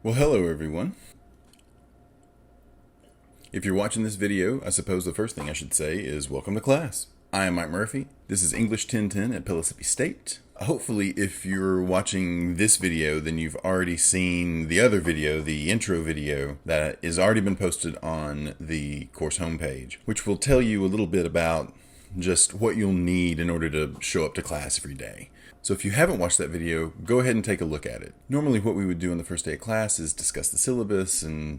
Well, hello everyone. If you're watching this video, I suppose the first thing I should say is welcome to class. I am Mike Murphy. This is English 1010 at Mississippi State. Hopefully, if you're watching this video, then you've already seen the other video, the intro video, that has already been posted on the course homepage, which will tell you a little bit about just what you'll need in order to show up to class every day. So if you haven't watched that video, go ahead and take a look at it. Normally what we would do on the first day of class is discuss the syllabus and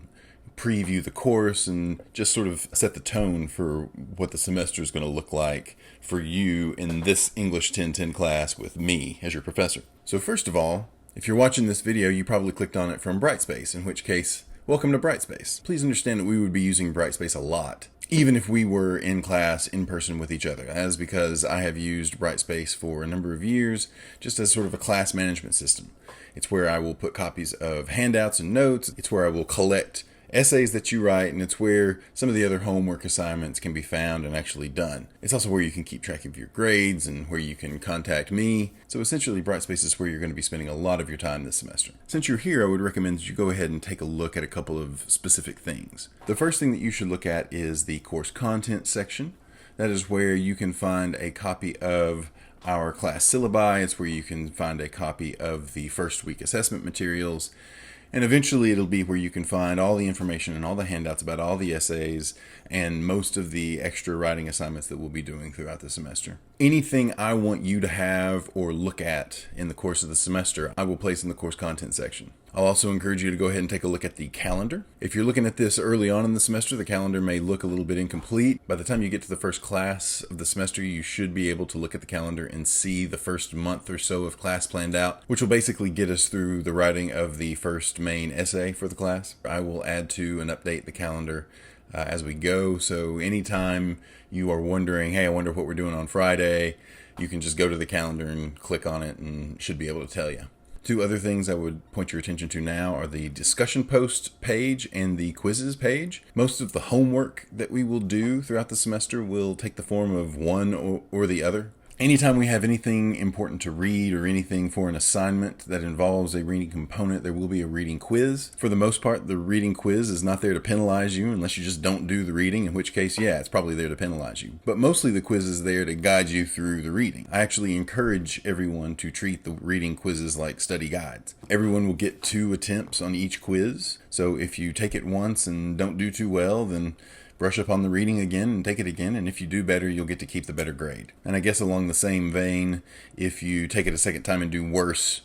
preview the course and just sort of set the tone for what the semester is going to look like for you in this English 1010 class with me as your professor. So first of all, if you're watching this video, you probably clicked on it from Brightspace, in which case, welcome to Brightspace. Please understand that we would be using Brightspace a lot, even if we were in class in person with each other. That is because I have used Brightspace for a number of years just as sort of a class management system. It's where I will put copies of handouts and notes. It's where I will collect essays that you write, and it's where some of the other homework assignments can be found and actually done. It's also where you can keep track of your grades and where you can contact me. So essentially, Brightspace is where you're going to be spending a lot of your time this semester. Since you're here, I would recommend that you go ahead and take a look at a couple of specific things. The first thing that you should look at is the course content section. That is where you can find a copy of our class syllabi. It's where you can find a copy of the first week assessment materials. And eventually it'll be where you can find all the information and all the handouts about all the essays and most of the extra writing assignments that we'll be doing throughout the semester. Anything I want you to have or look at in the course of the semester, I will place in the course content section. I'll also encourage you to go ahead and take a look at the calendar. If you're looking at this early on in the semester, the calendar may look a little bit incomplete. By the time you get to the first class of the semester, you should be able to look at the calendar and see the first month or so of class planned out, which will basically get us through the writing of the first main essay for the class. I will add to and update the calendar as we go. So anytime you are wondering, hey, I wonder what we're doing on Friday, you can just go to the calendar and click on it and should be able to tell you. Two other things I would point your attention to now are the discussion post page and the quizzes page. Most of the homework that we will do throughout the semester will take the form of one or the other. Anytime we have anything important to read or anything for an assignment that involves a reading component, there will be a reading quiz. For the most part, the reading quiz is not there to penalize you unless you just don't do the reading, in which case, yeah, it's probably there to penalize you. But mostly the quiz is there to guide you through the reading. I actually encourage everyone to treat the reading quizzes like study guides. Everyone will get 2 attempts on each quiz. So if you take it once and don't do too well, then brush up on the reading again and take it again, and if you do better, you'll get to keep the better grade. And I guess along the same vein, if you take it a second time and do worse,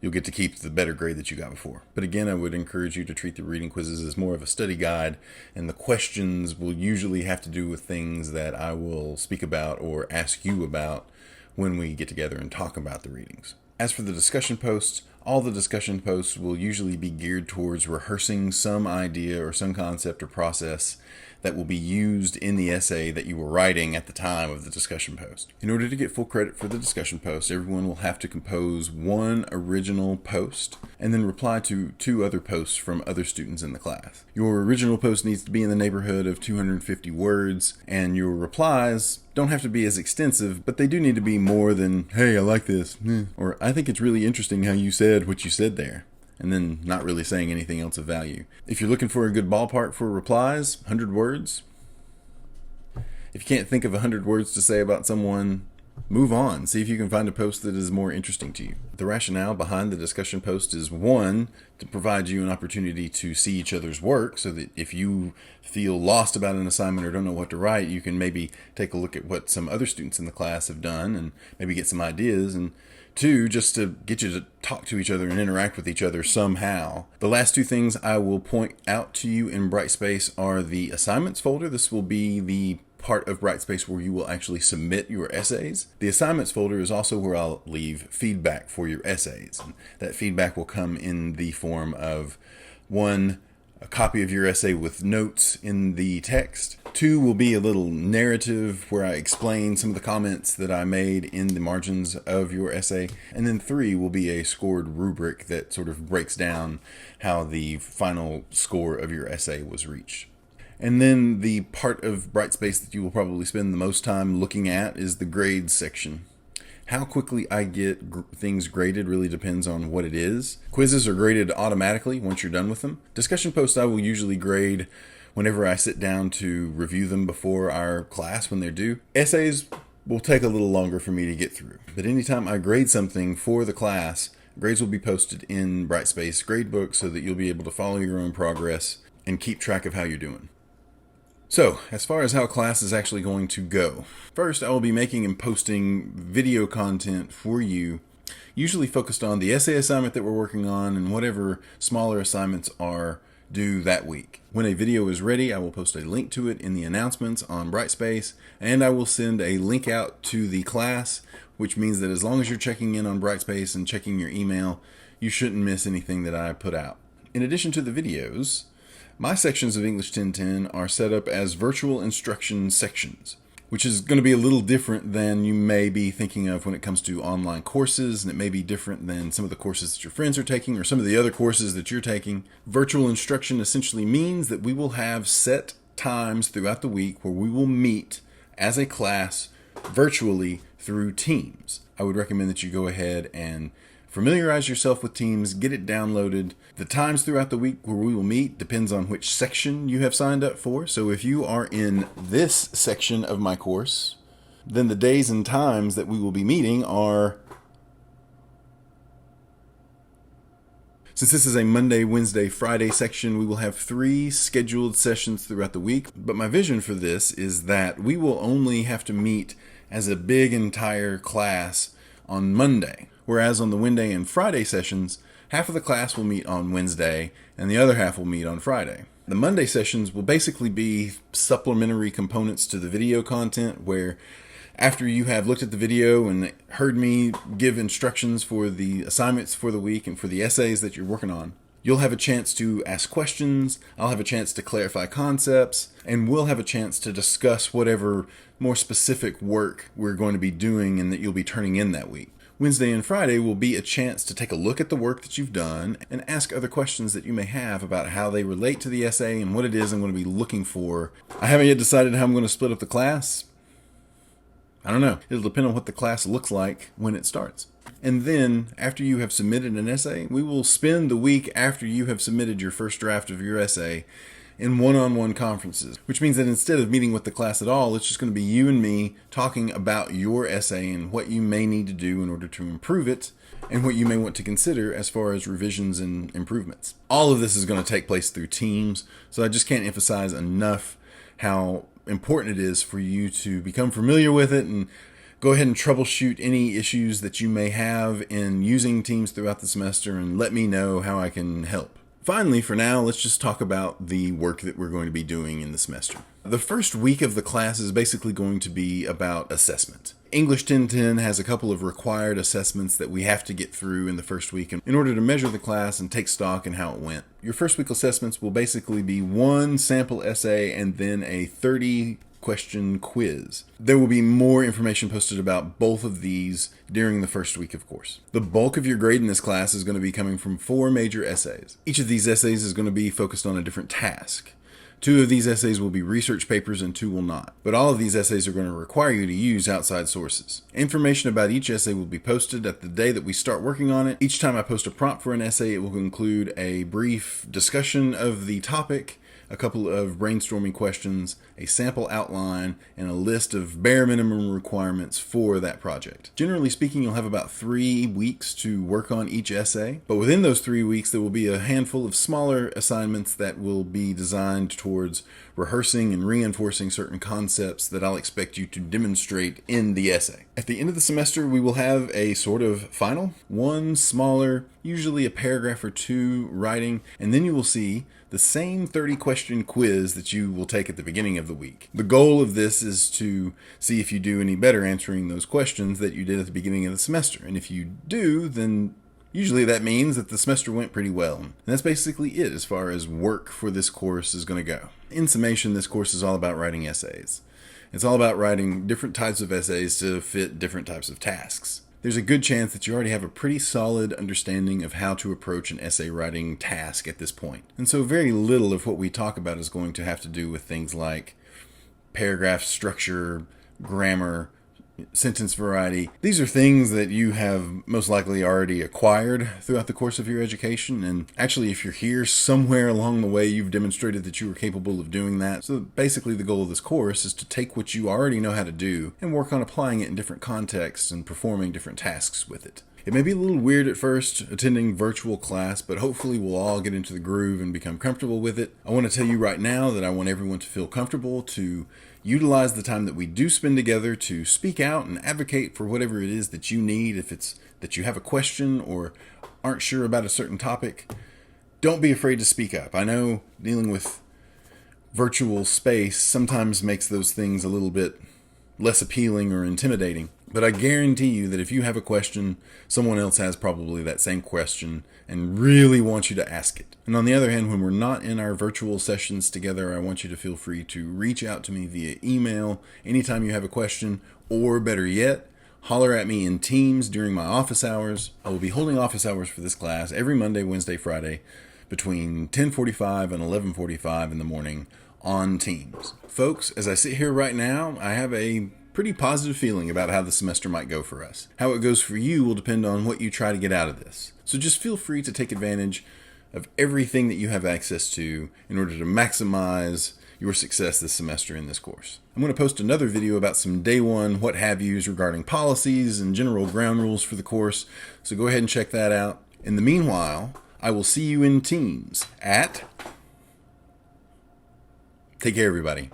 you'll get to keep the better grade that you got before. But again, I would encourage you to treat the reading quizzes as more of a study guide, and the questions will usually have to do with things that I will speak about or ask you about when we get together and talk about the readings. As for the discussion posts, all the discussion posts will usually be geared towards rehearsing some idea or some concept or process that will be used in the essay that you were writing at the time of the discussion post. In order to get full credit for the discussion post, everyone will have to compose one original post and then reply to 2 other posts from other students in the class. Your original post needs to be in the neighborhood of 250 words, and your replies don't have to be as extensive, but they do need to be more than, hey, I like this, or I think it's really interesting how you said what you said there, and then not really saying anything else of value. If you're looking for a good ballpark for replies, 100 words. If you can't think of 100 words to say about someone, move on. See if you can find a post that is more interesting to you. The rationale behind the discussion post is, 1, to provide you an opportunity to see each other's work, so that if you feel lost about an assignment or don't know what to write, you can maybe take a look at what some other students in the class have done and maybe get some ideas. And 2, just to get you to talk to each other and interact with each other somehow. The last 2 things I will point out to you in Brightspace are the assignments folder. This will be the part of Brightspace where you will actually submit your essays. The assignments folder is also where I'll leave feedback for your essays. And that feedback will come in the form of, 1, a copy of your essay with notes in the text. 2 will be a little narrative where I explain some of the comments that I made in the margins of your essay. And then 3 will be a scored rubric that sort of breaks down how the final score of your essay was reached. And then the part of Brightspace that you will probably spend the most time looking at is the grades section. How quickly I get things graded really depends on what it is. Quizzes are graded automatically once you're done with them. Discussion posts I will usually grade whenever I sit down to review them before our class when they're due. Essays will take a little longer for me to get through. But anytime I grade something for the class, grades will be posted in Brightspace Gradebook so that you'll be able to follow your own progress and keep track of how you're doing. So, as far as how class is actually going to go, first I will be making and posting video content for you, usually focused on the essay assignment that we're working on and whatever smaller assignments are due that week. When a video is ready, I will post a link to it in the announcements on Brightspace, and I will send a link out to the class, which means that as long as you're checking in on Brightspace and checking your email, you shouldn't miss anything that I put out. In addition to the videos, my sections of English 1010 are set up as virtual instruction sections, which is going to be a little different than you may be thinking of when it comes to online courses, and it may be different than some of the courses that your friends are taking or some of the other courses that you're taking. Virtual instruction essentially means that we will have set times throughout the week where we will meet as a class virtually through Teams. I would recommend that you go ahead and familiarize yourself with Teams, get it downloaded. The times throughout the week where we will meet depends on which section you have signed up for. So if you are in this section of my course, then the days and times that we will be meeting are... Since this is a Monday, Wednesday, Friday section, we will have 3 scheduled sessions throughout the week. But my vision for this is that we will only have to meet as a big entire class on Monday. Whereas on the Wednesday and Friday sessions, half of the class will meet on Wednesday and the other half will meet on Friday. The Monday sessions will basically be supplementary components to the video content where after you have looked at the video and heard me give instructions for the assignments for the week and for the essays that you're working on, you'll have a chance to ask questions, I'll have a chance to clarify concepts, and we'll have a chance to discuss whatever more specific work we're going to be doing and that you'll be turning in that week. Wednesday and Friday will be a chance to take a look at the work that you've done and ask other questions that you may have about how they relate to the essay and what it is I'm going to be looking for. I haven't yet decided how I'm going to split up the class. I don't know. It'll depend on what the class looks like when it starts. And then, after you have submitted an essay, we will spend the week after you have submitted your first draft of your essay in one-on-one conferences, which means that instead of meeting with the class at all, it's just going to be you and me talking about your essay and what you may need to do in order to improve it and what you may want to consider as far as revisions and improvements. All of this is going to take place through Teams, so I just can't emphasize enough how important it is for you to become familiar with it and go ahead and troubleshoot any issues that you may have in using Teams throughout the semester and let me know how I can help. Finally, for now, let's just talk about the work that we're going to be doing in the semester. The first week of the class is basically going to be about assessment. English 1010 has a couple of required assessments that we have to get through in the first week in order to measure the class and take stock in how it went. Your first week assessments will basically be 1 sample essay and then a 30-question quiz. There will be more information posted about both of these during the first week, of course. The bulk of your grade in this class is going to be coming from 4 major essays. Each of these essays is going to be focused on a different task. 2 of these essays will be research papers and 2 will not. But all of these essays are going to require you to use outside sources. Information about each essay will be posted at the day that we start working on it. Each time I post a prompt for an essay, it will include a brief discussion of the topic, a couple of brainstorming questions, a sample outline, and a list of bare minimum requirements for that project. Generally speaking, you'll have about 3 weeks to work on each essay, but within those 3 weeks, there will be a handful of smaller assignments that will be designed towards rehearsing and reinforcing certain concepts that I'll expect you to demonstrate in the essay. At the end of the semester, we will have a sort of final, 1 smaller, usually a paragraph or 2 writing, and then you will see the same 30-question quiz that you will take at the beginning of the week. The goal of this is to see if you do any better answering those questions that you did at the beginning of the semester. And if you do, then usually that means that the semester went pretty well. And that's basically it as far as work for this course is going to go. In summation, this course is all about writing essays. It's all about writing different types of essays to fit different types of tasks. There's a good chance that you already have a pretty solid understanding of how to approach an essay writing task at this point. And so very little of what we talk about is going to have to do with things like paragraph structure, grammar, sentence variety. These are things that you have most likely already acquired throughout the course of your education. And actually, if you're here, somewhere along the way, you've demonstrated that you are capable of doing that. So basically, the goal of this course is to take what you already know how to do and work on applying it in different contexts and performing different tasks with it. It may be a little weird at first attending virtual class, but hopefully we'll all get into the groove and become comfortable with it. I want to tell you right now that I want everyone to feel comfortable to utilize the time that we do spend together to speak out and advocate for whatever it is that you need. If it's that you have a question or aren't sure about a certain topic, don't be afraid to speak up. I know dealing with virtual space sometimes makes those things a little bit less appealing or intimidating. But I guarantee you that if you have a question, someone else has probably that same question and really wants you to ask it. And on the other hand, when we're not in our virtual sessions together, I want you to feel free to reach out to me via email anytime you have a question, or better yet, holler at me in Teams during my office hours. I will be holding office hours for this class every Monday, Wednesday, Friday between 10:45 and 11:45 in the morning on Teams. Folks, as I sit here right now, I have a pretty positive feeling about how the semester might go for us. How it goes for you will depend on what you try to get out of this. So just feel free to take advantage of everything that you have access to in order to maximize your success this semester in this course. I'm going to post another video about some day one what-have-yous regarding policies and general ground rules for the course, so go ahead and check that out. In the meanwhile, I will see you in Teams at... Take care, everybody.